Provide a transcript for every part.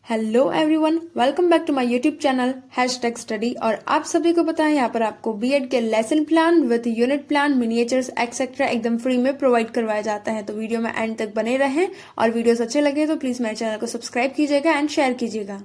Hello everyone, welcome back to my YouTube channel hashtag study. और आप सभी को पता है यहाँ पर आपको बीएड के lesson plan with unit plan, miniatures etcetera एकदम फ्री में प्रोवाइड करवाया जाता है। तो वीडियो में एंड तक बने रहें और वीडियोस अच्छे लगे तो प्लीज मेरे चैनल को सब्सक्राइब कीजिएगा एंड शेयर कीजिएगा।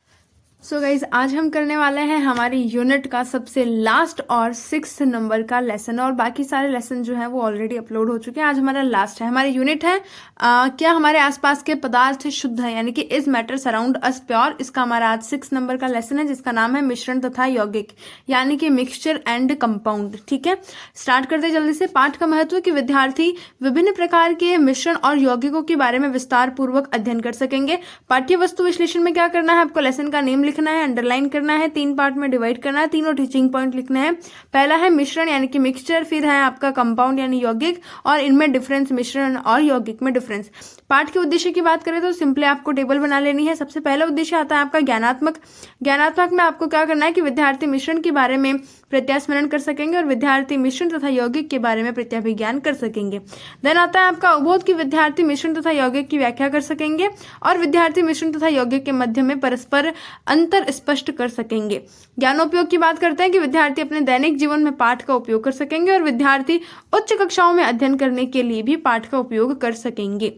सो गाइज, आज हम करने वाले हैं हमारी यूनिट का सबसे लास्ट और 6 नंबर का लेसन, और बाकी सारे लेसन जो है वो ऑलरेडी अपलोड हो चुके हैं। आज हमारा लास्ट है। हमारी यूनिट है क्या हमारे आसपास के पदार्थ शुद्ध है, यानी कि is matter surround us pure. इसका हमारा आज 6 नंबर का लेसन है जिसका नाम है मिश्रण तथा यौगिक, यानी कि मिक्सचर एंड कंपाउंड। ठीक है, स्टार्ट करते जल्दी से। पाठ का महत्व कि विद्यार्थी विभिन्न प्रकार के मिश्रण और यौगिकों के बारे में विस्तार पूर्वक अध्ययन कर सकेंगे। पाठ्य वस्तु विश्लेषण में क्या करना है, आपको लेसन का नेम लिखना है, अंडरलाइन करना है, 3 पार्ट में डिवाइड करना है, तीनों टीचिंग पॉइंट लिखने हैं। पहला है मिश्रण यानी कि मिक्सचर, फिर है आपका कंपाउंड यानी यौगिक, और इनमें डिफरेंस, मिश्रण और यौगिक में डिफरेंस। पाठ के उद्देश्य की बात करें तो सिंपली आपको टेबल बना लेनी है। सबसे पहला उद्देश्य आता है आपका ज्ञानात्मक। ज्ञानात्मक में आपको क्या करना है कि विद्यार्थी मिश्रण के बारे में प्रत्यास्मरण कर सकेंगे और विद्यार्थी मिश्रण तथा यौगिक के बारे में प्रत्याभिज्ञान कर सकेंगे। देन आता है आपका अवबोध की विद्यार्थी मिश्रण तथा यौगिक की व्याख्या कर सकेंगे और विद्यार्थी मिश्रण तथा यौगिक के मध्य में परस्पर अंतर स्पष्ट कर सकेंगे। ज्ञानोपयोग की बात करते हैं कि विद्यार्थी अपने दैनिक जीवन में पाठ का उपयोग कर सकेंगे और विद्यार्थी उच्च कक्षाओं में अध्ययन करने के लिए भी पाठ का उपयोग कर सकेंगे।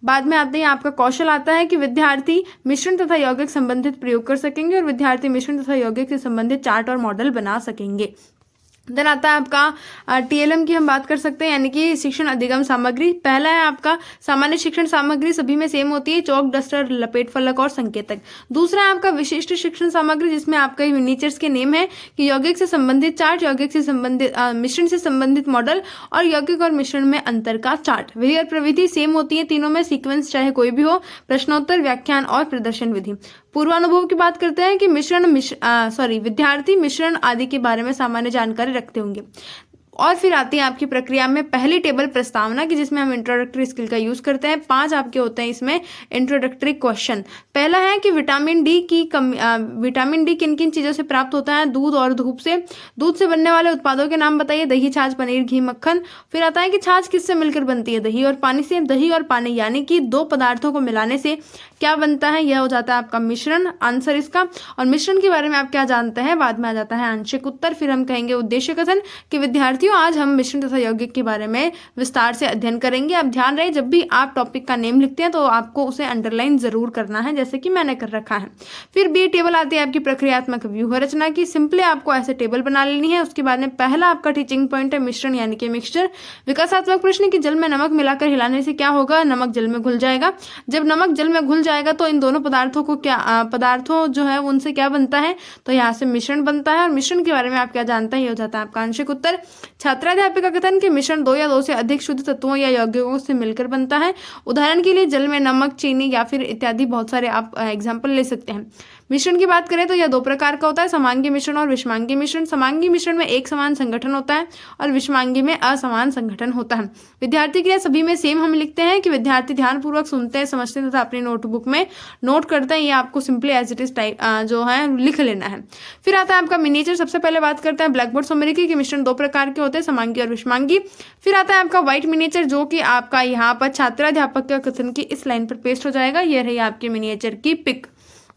बाद में आते हैं आपका कौशल आता है कि विद्यार्थी मिश्रण तथा यौगिक संबंधित प्रयोग कर सकेंगे और विद्यार्थी मिश्रण तथा यौगिक से संबंधित चार्ट और मॉडल बना सकेंगे। देन आता है आपका टीएलएम की हम बात कर सकते हैं, यानी कि शिक्षण अधिगम सामग्री। पहला है आपका सामान्य शिक्षण सामग्री, सभी में सेम होती है, चौक, डस्टर, लपेट फलक और संकेतक। दूसरा है आपका विशिष्ट शिक्षण सामग्री जिसमें आपका मिनिएचर्स के नेम है कि यौगिक से संबंधित चार्ट, यौगिक से संबंधित मिश्रण से संबंधित मॉडल और यौगिक और मिश्रण में अंतर का चार्ट। विधि और प्रविधि सेम होती है तीनों में, सीक्वेंस चाहे कोई भी हो, प्रश्नोत्तर, व्याख्यान और प्रदर्शन विधि। पूर्वानुभव की बात करते हैं कि विद्यार्थी मिश्रण आदि के बारे में सामान्य जानकारी रखते होंगे। और फिर आती है आपकी प्रक्रिया में पहली टेबल प्रस्तावना की, जिसमें हम इंट्रोडक्टरी स्किल का यूज करते हैं। 5 आपके होते हैं इसमें इंट्रोडक्टरी क्वेश्चन। पहला है कि विटामिन डी किन किन चीजों से प्राप्त होता है, दूध और धूप से। दूध से बनने वाले उत्पादों के नाम बताइए, दही, छाछ, पनीर, घी, मक्खन। फिर आता है कि छाछ किससे मिलकर बनती है, दही और पानी से। दही और पानी यानी कि 2 पदार्थों को मिलाने से क्या बनता है, यह हो जाता है आपका मिश्रण, आंसर इसका। और मिश्रण के बारे में आप क्या जानते हैं, बाद में आ जाता है आंशिक उत्तर। फिर हम कहेंगे उद्देश्य कथन कि विद्यार्थी आज हम मिश्रण तथा यौगिक के बारे में विस्तार से अध्ययन करेंगे। अब ध्यान रहे, जब भी आप टॉपिक का नेम लिखते हैं तो आपको उसे अंडरलाइन जरूर करना है, जैसे कि मैंने कर रखा है। फिर बी टेबल आती है आपकी प्रक्रियात्मक व्यूह रचना की। सिंपली आपको ऐसे टेबल बना लेनी है। उसके बाद में पहला आपका टीचिंग पॉइंट है मिश्रण यानी कि मिक्सचर। विकासात्मक प्रश्न कि जल में नमक मिलाकर हिलाने से क्या होगा, नमक जल में घुल जाएगा। जब नमक जल में घुल जाएगा तो इन दोनों पदार्थों जो है उनसे क्या बनता है, तो यहाँ से मिश्रण बनता है। और मिश्रण के बारे में आप क्या जानते हैं, ये हो जाता है आपका आंशिक उत्तर। छात्राध्यापक का कथन कि मिश्रण 2 या 2 से अधिक शुद्ध तत्वों या यौगिकों से मिलकर बनता है। उदाहरण के लिए जल में नमक, चीनी या फिर इत्यादि बहुत सारे आप एग्जाम्पल ले सकते हैं। मिश्रण की बात करें तो यह 2 प्रकार का होता है, समांगी मिश्रण और विषमांगी मिश्रण। समांगी मिश्रण में एक समान संगठन होता है और विषमांगी में असमान संगठन होता है। विद्यार्थी के लिए सभी में सेम हम लिखते हैं कि विद्यार्थी ध्यानपूर्वक सुनते हैं, समझते हैं तथा अपनी नोटबुक में नोट करते हैं। ये आपको simply as it is type जो है लिख लेना है। फिर आता है आपका मिनिएचर। सबसे पहले बात करते हैं ब्लैक बोर्ड समरी की, मिश्रण 2 प्रकार के होते हैं, समांगी और विषमांगी। फिर आता है आपका व्हाइट मिनिएचर, जो कि आपका यहाँ पर छात्राध्यापक के कथन की इस लाइन पर पेस्ट हो जाएगा। यह रही आपकी मिनिएचर की पिक।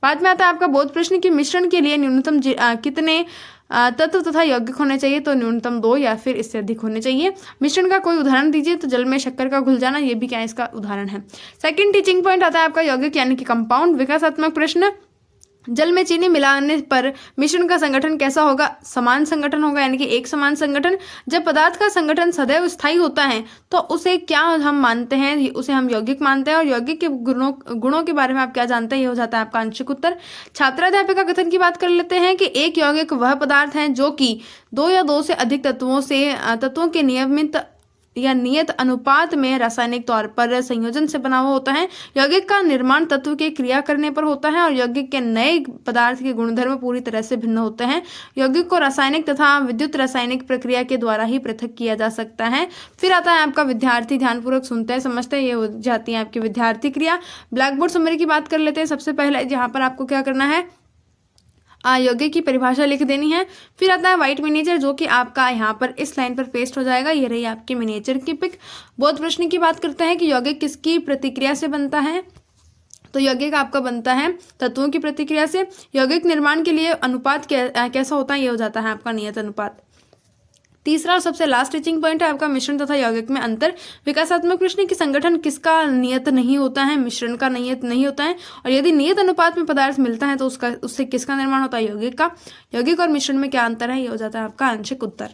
बाद में आता है आपका बोध प्रश्न की मिश्रण के लिए न्यूनतम कितने तत्व तथा यौगिक होने चाहिए, तो न्यूनतम 2 या फिर इससे अधिक होने चाहिए। मिश्रण का कोई उदाहरण दीजिए, तो जल में शक्कर का घुल जाना, ये भी क्या इसका उदाहरण है। सेकंड टीचिंग पॉइंट आता है आपका यौगिक यानी कि कंपाउंड। विकासात्मक प्रश्न, जल में चीनी मिलाने पर मिश्रण का संगठन कैसा होगा, समान संगठन होगा, यानी कि एक समान संगठन। जब पदार्थ का संगठन सदैव स्थायी होता है तो उसे क्या हम मानते हैं, उसे हम यौगिक मानते हैं। और यौगिक के गुणों के बारे में आप क्या जानते हैं, ये हो जाता है आपका आंशिक उत्तर। छात्राध्यापक का कथन की बात कर लेते हैं कि एक यौगिक वह पदार्थ है जो कि 2 या 2 से अधिक तत्वों के नियत अनुपात में रासायनिक तौर पर संयोजन से बना हुआ होता है। यौगिक का निर्माण तत्व के क्रिया करने पर होता है और यौगिक के नए पदार्थ के गुणधर्म पूरी तरह से भिन्न होते हैं। यौगिक को रासायनिक तथा विद्युत रासायनिक प्रक्रिया के द्वारा ही पृथक किया जा सकता है। फिर आता है आपका विद्यार्थी ध्यानपूर्वक सुनते हैं, समझते हैं, ये हो जाती है आपकी विद्यार्थी क्रिया। ब्लैक बोर्ड समरी की बात कर लेते हैं। सबसे पहले यहाँ पर आपको क्या करना है, यौगिक की परिभाषा लिख देनी है। फिर आता है व्हाइट मिनिएचर, जो कि आपका यहाँ पर इस लाइन पर पेस्ट हो जाएगा। ये रही आपकी मिनिएचर की पिक। बोध प्रश्न की बात करते हैं कि यौगिक किसकी प्रतिक्रिया से बनता है, तो यौगिक आपका बनता है तत्वों की प्रतिक्रिया से। यौगिक निर्माण के लिए अनुपात कैसा होता है, ये हो जाता है आपका नियत अनुपात। तीसरा और सबसे लास्ट टीचिंग पॉइंट है आपका मिश्रण तथा यौगिक में अंतर। विकासात्मक प्रश्न की संगठन किसका नियत नहीं होता है, मिश्रण का नियत नहीं होता है, और यदि नियत अनुपात में पदार्थ मिलता है तो उससे किसका निर्माण होता है, यौगिक का। यौगिक और मिश्रण में क्या अंतर है, ये हो जाता है आपका आंशिक उत्तर।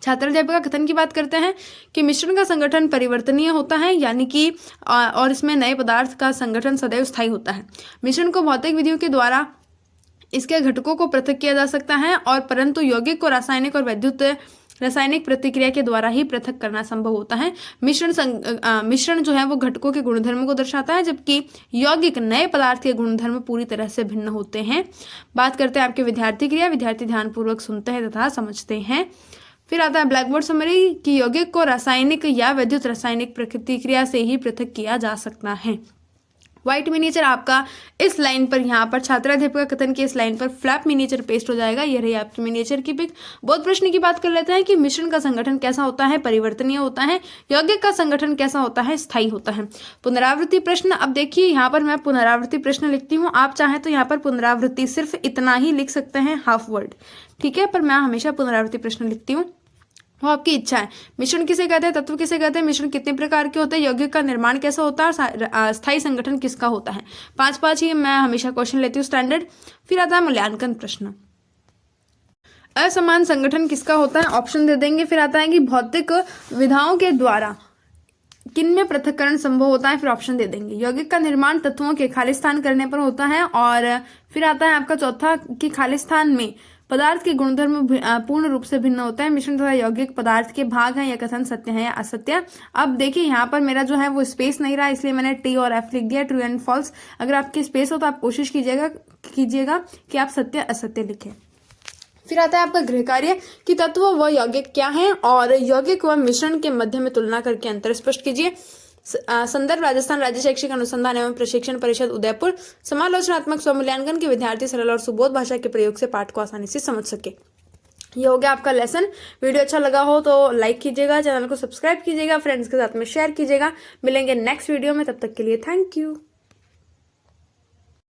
छात्र अध्यापक कथन की बात करते हैं कि मिश्रण का संगठन परिवर्तनीय होता है, यानी कि और इसमें नए पदार्थ का संगठन सदैव स्थायी होता है। मिश्रण को भौतिक विधियों के द्वारा इसके घटकों को पृथक किया जा सकता है, और परंतु यौगिक को रासायनिक और वैद्युत रासायनिक प्रतिक्रिया के द्वारा ही पृथक करना संभव होता है। मिश्रण जो है वो घटकों के गुणधर्म को दर्शाता है, जबकि यौगिक नए पदार्थ के गुणधर्म पूरी तरह से भिन्न होते हैं। बात करते हैं आपके विद्यार्थी क्रिया। विद्यार्थी ध्यानपूर्वक सुनते हैं तथा समझते हैं। फिर आता है ब्लैक बोर्ड समरी कि यौगिक को रासायनिक या वैद्युत रासायनिक प्रतिक्रिया से ही पृथक किया जा सकता है। व्हाइट मिनिएचर आपका इस लाइन पर, यहाँ पर छात्राध्यापक कथन की इस लाइन पर फ्लैप मिनिएचर पेस्ट हो जाएगा। ये रही आपकी मिनिएचर की पिक। बहुत प्रश्न की बात कर लेते हैं कि मिश्रण का संगठन कैसा होता है, परिवर्तनीय होता है। यौगिक का संगठन कैसा होता है, स्थायी होता है। पुनरावृत्ति प्रश्न, अब देखिए यहाँ पर मैं पुनरावृत्ति प्रश्न लिखती हूँ। आप चाहें तो यहाँ पर पुनरावृत्ति सिर्फ इतना ही लिख सकते हैं, हाफ वर्ड, ठीक है, पर मैं हमेशा पुनरावृत्ति प्रश्न लिखती हूँ, वो आपकी इच्छा है। मिश्रण किसे कहते हैं, तत्व किसे कहते हैं, मिश्रण कितने प्रकार के होते हैं, यौगिक का निर्माण कैसा होता है, और स्थायी संगठन किसका होता है। 5 ही मैं हमेशा क्वेश्चन लेती हूँ स्टैंडर्ड। फिर आता है मूल्यांकन प्रश्न। असमान संगठन किसका होता है, ऑप्शन दे देंगे। फिर आता है कि भौतिक विधाओं के द्वारा किन में पृथक्करण संभव होता है, फिर ऑप्शन दे देंगे। यौगिक का निर्माण तत्वों के खालिस्तान करने पर होता है। और फिर आता है आपका चौथा कि खालिस्तान में पदार्थ के गुणधर्म पूर्ण रूप से भिन्न होता है। मिश्रण तथा यौगिक पदार्थ के भाग हैं, यह कथन सत्य है या असत्य। अब देखिए यहाँ पर मेरा जो है वो स्पेस नहीं रहा, इसलिए मैंने टी और एफ लिख दिया, ट्रू एंड फॉल्स। अगर आपकी स्पेस हो तो आप कोशिश कीजिएगा कि आप सत्य असत्य लिखें। फिर आता है आपका गृह कार्य कि तत्व व यौगिक क्या है, और यौगिक व मिश्रण के मध्य में तुलना करके अंतर स्पष्ट कीजिए। संदर्भ राजस्थान राज्य शैक्षिक अनुसंधान एवं प्रशिक्षण परिषद उदयपुर। समालोचनात्मक स्वमूल्यांकन के विद्यार्थी सरल और सुबोध भाषा के प्रयोग से पाठ को आसानी से समझ सके। ये हो गया आपका लेसन। वीडियो अच्छा लगा हो तो लाइक कीजिएगा, चैनल को सब्सक्राइब कीजिएगा, फ्रेंड्स के साथ में शेयर कीजिएगा। मिलेंगे नेक्स्ट वीडियो में, तब तक के लिए थैंक यू।